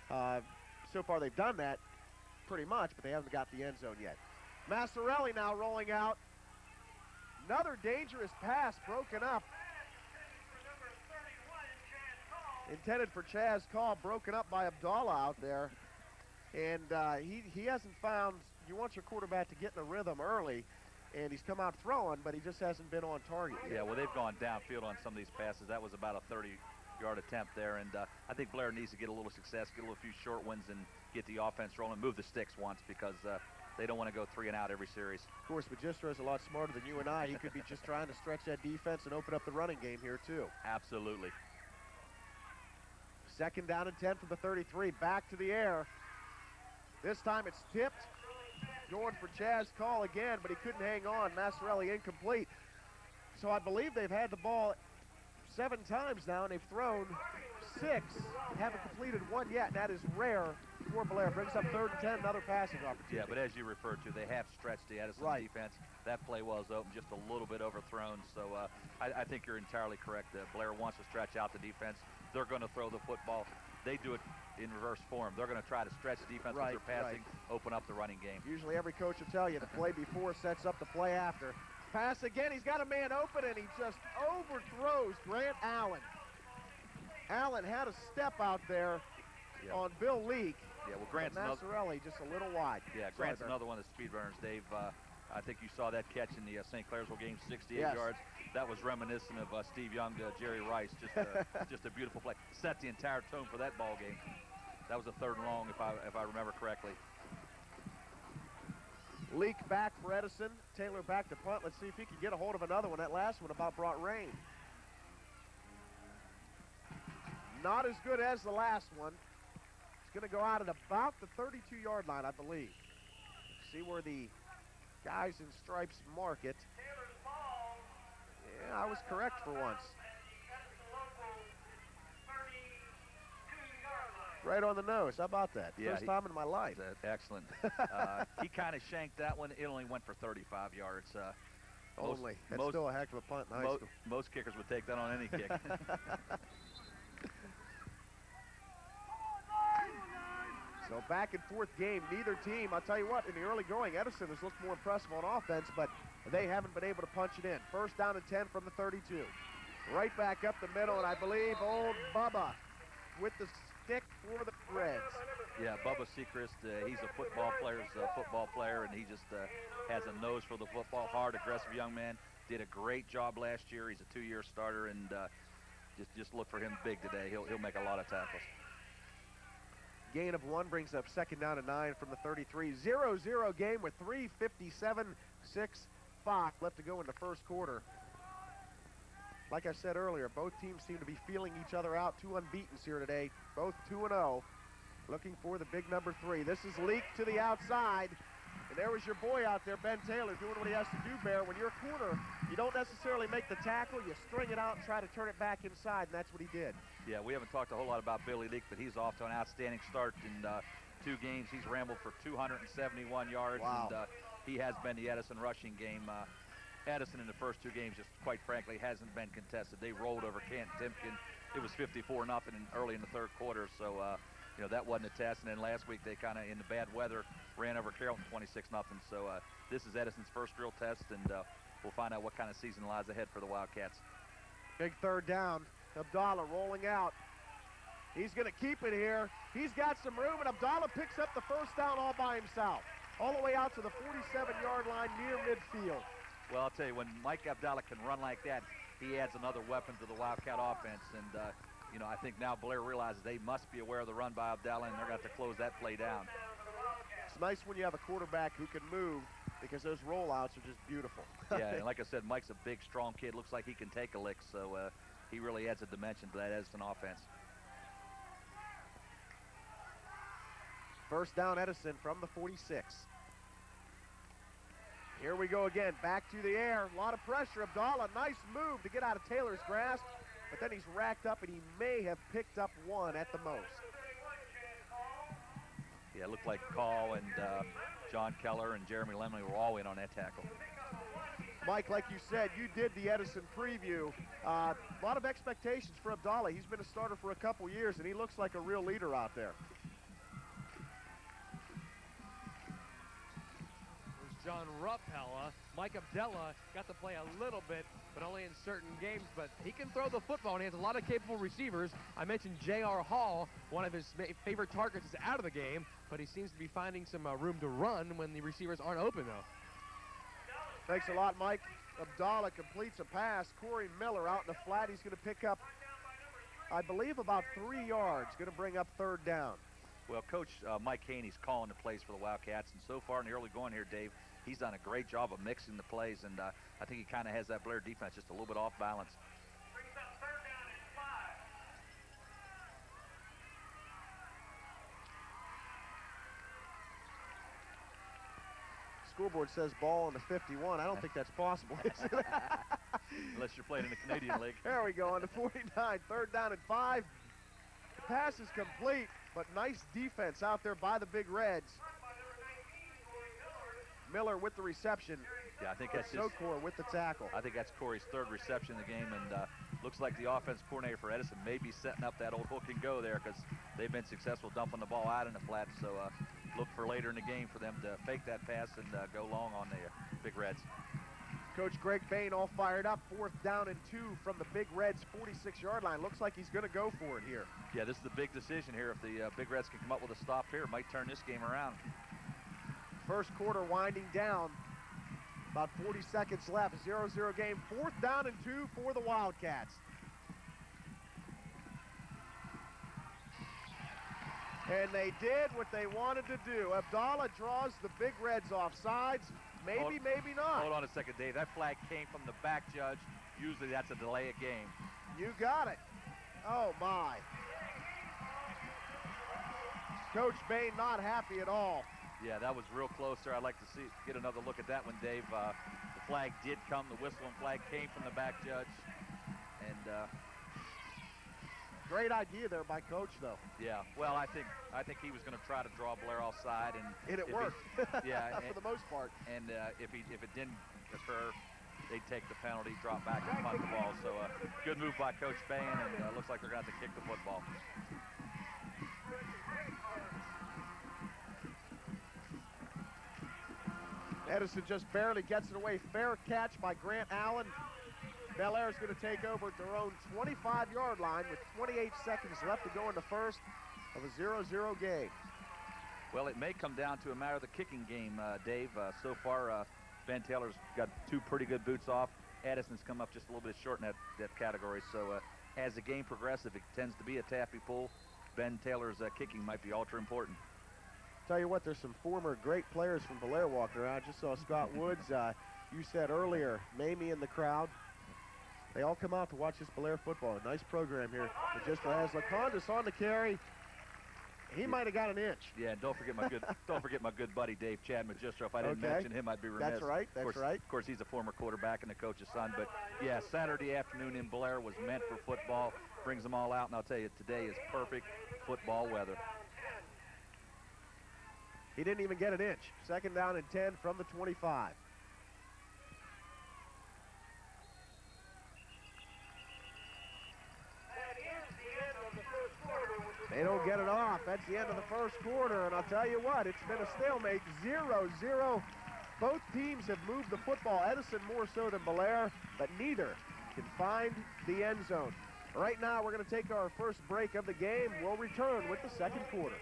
So far they've done that pretty much, but they haven't got the end zone yet. Massarelli now rolling out. Another dangerous pass broken up. Intended for Chaz Call, broken up by Abdallah out there. And he hasn't found, you want your quarterback to get in a rhythm early, and he's come out throwing, but he just hasn't been on target yet. Yeah, well, they've gone downfield on some of these passes. That was about a 30-yard attempt there, and I think Bellaire needs to get a little success, get a few short ones, and get the offense rolling, move the sticks once, because they don't want to go 3 and out every series. Of course, Magistro's a lot smarter than you and I. He could be just trying to stretch that defense and open up the running game here, too. Absolutely. Second down and 10 from the 33. Back to the air. This time it's tipped. Going for Chaz Call again, but he couldn't hang on. Massarelli incomplete. So I believe they've had the ball 7 times now, and they've thrown 6. Haven't completed 1 yet, and that is rare for Bellaire. Brings up 3rd and 10, another passing opportunity. Yeah, but as you referred to, they have stretched the Edison defense. That play was open, just a little bit overthrown. So I think you're entirely correct. Bellaire wants to stretch out the defense. They're going to throw the football. They do it in reverse form. They're going to try to stretch the defense with their passing, open up the running game. Usually every coach will tell you the play before sets up the play after. Pass again. He's got a man open, and he just overthrows Grant Allen. Allen had a step out there on Bill Leake. Yeah, well, Grant's Massarelli just a little wide. Yeah, Grant's another one of the speed runners. Dave, I think you saw that catch in the St. Clairsville game, 68 yards. That was reminiscent of Steve Young to Jerry Rice. Just a beautiful play. Set the entire tone for that ball game. That was a 3rd and long, if I remember correctly. Leak back for Edison. Taylor back to punt. Let's see if he can get a hold of another one. That last one about brought rain. Not as good as the last one. It's going to go out at about the 32-yard line, I believe. See where the guys in stripes mark it. Yeah, I was correct for once. Right on the nose. How about that? Yeah, First time in my life. Excellent. He kind of shanked that one. It only went for 35 yards. That's still a heck of a punt in high school. Most kickers would take that on any kick. So back and forth game. Neither team, I'll tell you what, in the early going, Edison has looked more impressive on offense, but they haven't been able to punch it in. First down and 10 from the 32. Right back up the middle, and I believe old Bubba with the stick for the Reds. Yeah, Bubba Sechrist, he's a football player, and he just has a nose for the football. Hard, aggressive young man. Did a great job last year. He's a 2-year starter, and just look for him big today. He'll make a lot of tackles. Gain of 1 brings up second down and 9 from the 33. 0-0 game with 3:57, 6-5 left to go in the first quarter. Like I said earlier, both teams seem to be feeling each other out. 2 unbeatens here today, both 2-0. Looking for the big number 3. This is Leak to the outside. And there was your boy out there, Ben Taylor, doing what he has to do, Bear. When you're a corner, you don't necessarily make the tackle. You string it out and try to turn it back inside, and that's what he did. Yeah, we haven't talked a whole lot about Billy Leak, but he's off to an outstanding start in 2 games. He's rambled for 271 yards, wow. And he has been the Edison rushing game. Edison in the first 2 games just quite frankly hasn't been contested. They rolled over Canton Timpkin. It was 54-0 early in the 3rd quarter, so that wasn't a test. And then last week they kind of, in the bad weather, ran over Carrollton 26-0. So this is Edison's first real test, and we'll find out what kind of season lies ahead for the Wildcats. Big 3rd down. Abdallah rolling out. He's going to keep it here. He's got some room, and Abdallah picks up the first down all by himself, all the way out to the 47-yard line near midfield. Well, I'll tell you, when Mike Abdallah can run like that, he adds another weapon to the Wildcat offense. And, I think now Bellaire realizes they must be aware of the run by Abdallah, and they're going to have to close that play down. It's nice when you have a quarterback who can move, because those rollouts are just beautiful. Yeah, and like I said, Mike's a big, strong kid. Looks like he can take a lick, so he really adds a dimension to that Edison offense. First down, Edison from the 46. Here we go again, back to the air. A lot of pressure. Abdallah, nice move to get out of Taylor's grasp, but then he's racked up, and he may have picked up 1 at the most. Yeah, it looked like Call and John Keller and Jeremy Lemley were all in on that tackle. Mike, like you said, you did the Edison preview. A lot of expectations for Abdallah. He's been a starter for a couple years, and he looks like a real leader out there. John Rappella. Mike Abdella got to play a little bit, but only in certain games. But he can throw the football, and he has a lot of capable receivers. I mentioned J.R. Hall. One of his favorite targets is out of the game, but he seems to be finding some room to run when the receivers aren't open, though. Thanks a lot, Mike. Abdallah completes a pass. Corey Miller out in the flat. He's going to pick up, I believe, about 3 yards. Going to bring up 3rd down. Well, Coach Mike Haney's calling the plays for the Wildcats, and so far in the early going here, Dave, he's done a great job of mixing the plays, and I think he kind of has that Bellaire defense just a little bit off balance. Scoreboard says ball on the 51. I don't think that's possible, is it? Unless you're playing in the Canadian League. There we go on the 49. 3rd down and 5. Pass is complete, but nice defense out there by the Big Reds. Miller with the reception. Yeah, I think that's Sokor with the tackle. I think that's Corey's 3rd reception in the game, and looks like the offense coordinator for Edison may be setting up that old hook and go there, because they've been successful dumping the ball out in the flat. So look for later in the game for them to fake that pass and go long on the Big Reds. Coach Greg Bain all fired up. 4th down and 2 from the Big Reds 46-yard line. Looks like he's going to go for it here. Yeah, this is the big decision here. If the Big Reds can come up with a stop here, it might turn this game around. First quarter winding down. About 40 seconds left. 0-0 game. 4th down and 2 for the Wildcats. And they did what they wanted to do. Abdallah draws the Big Reds off sides. Maybe, maybe not. Hold on a second, Dave. That flag came from the back judge. Usually that's a delay of game. You got it. Oh, my. Coach Bain not happy at all. Yeah, that was real close there. I'd like to get another look at that one, Dave. The flag did come. The whistle and flag came from the back judge. And great idea there by Coach, though. yeah, well, I think he was going to try to draw Bellaire offside, and it worked. Yeah, for the most part. And if it didn't occur, they'd take the penalty, drop back, and punt the ball. So good move by Coach Bain, and looks like they're going to have to kick the football. Edison just barely gets it away. Fair catch by Grant Allen. Bellaire is going to take over at their own 25-yard line with 28 seconds left to go in the first of a 0-0 game. Well, it may come down to a matter of the kicking game, Dave. So far, Ben Taylor's got 2 pretty good boots off. Edison's come up just a little bit short in that category. So as the game progresses, it tends to be a taffy pull. Ben Taylor's kicking might be ultra important. Tell you what, there's some former great players from Bellaire walking around. Just saw Scott Woods. You said earlier, Mamie in the crowd. They all come out to watch this Bellaire football. A nice program here. But just as Lacondas on the carry, he might have got an inch. Yeah, and don't forget my good buddy Dave Chad Magistro. If I didn't mention him, I'd be remiss. That's right. That's right. Of course, he's a former quarterback and the coach's son. But yeah, Saturday afternoon in Bellaire was meant for football. Brings them all out, and I'll tell you, today is perfect football weather. He didn't even get an inch. 2nd down and 10 from the 25. They don't get it off. That's the end of the first quarter, and I'll tell you what, it's been a stalemate, 0-0. Both teams have moved the football, Edison more so than Bellaire, but neither can find the end zone. Right now, we're going to take our first break of the game. We'll return with the second quarter.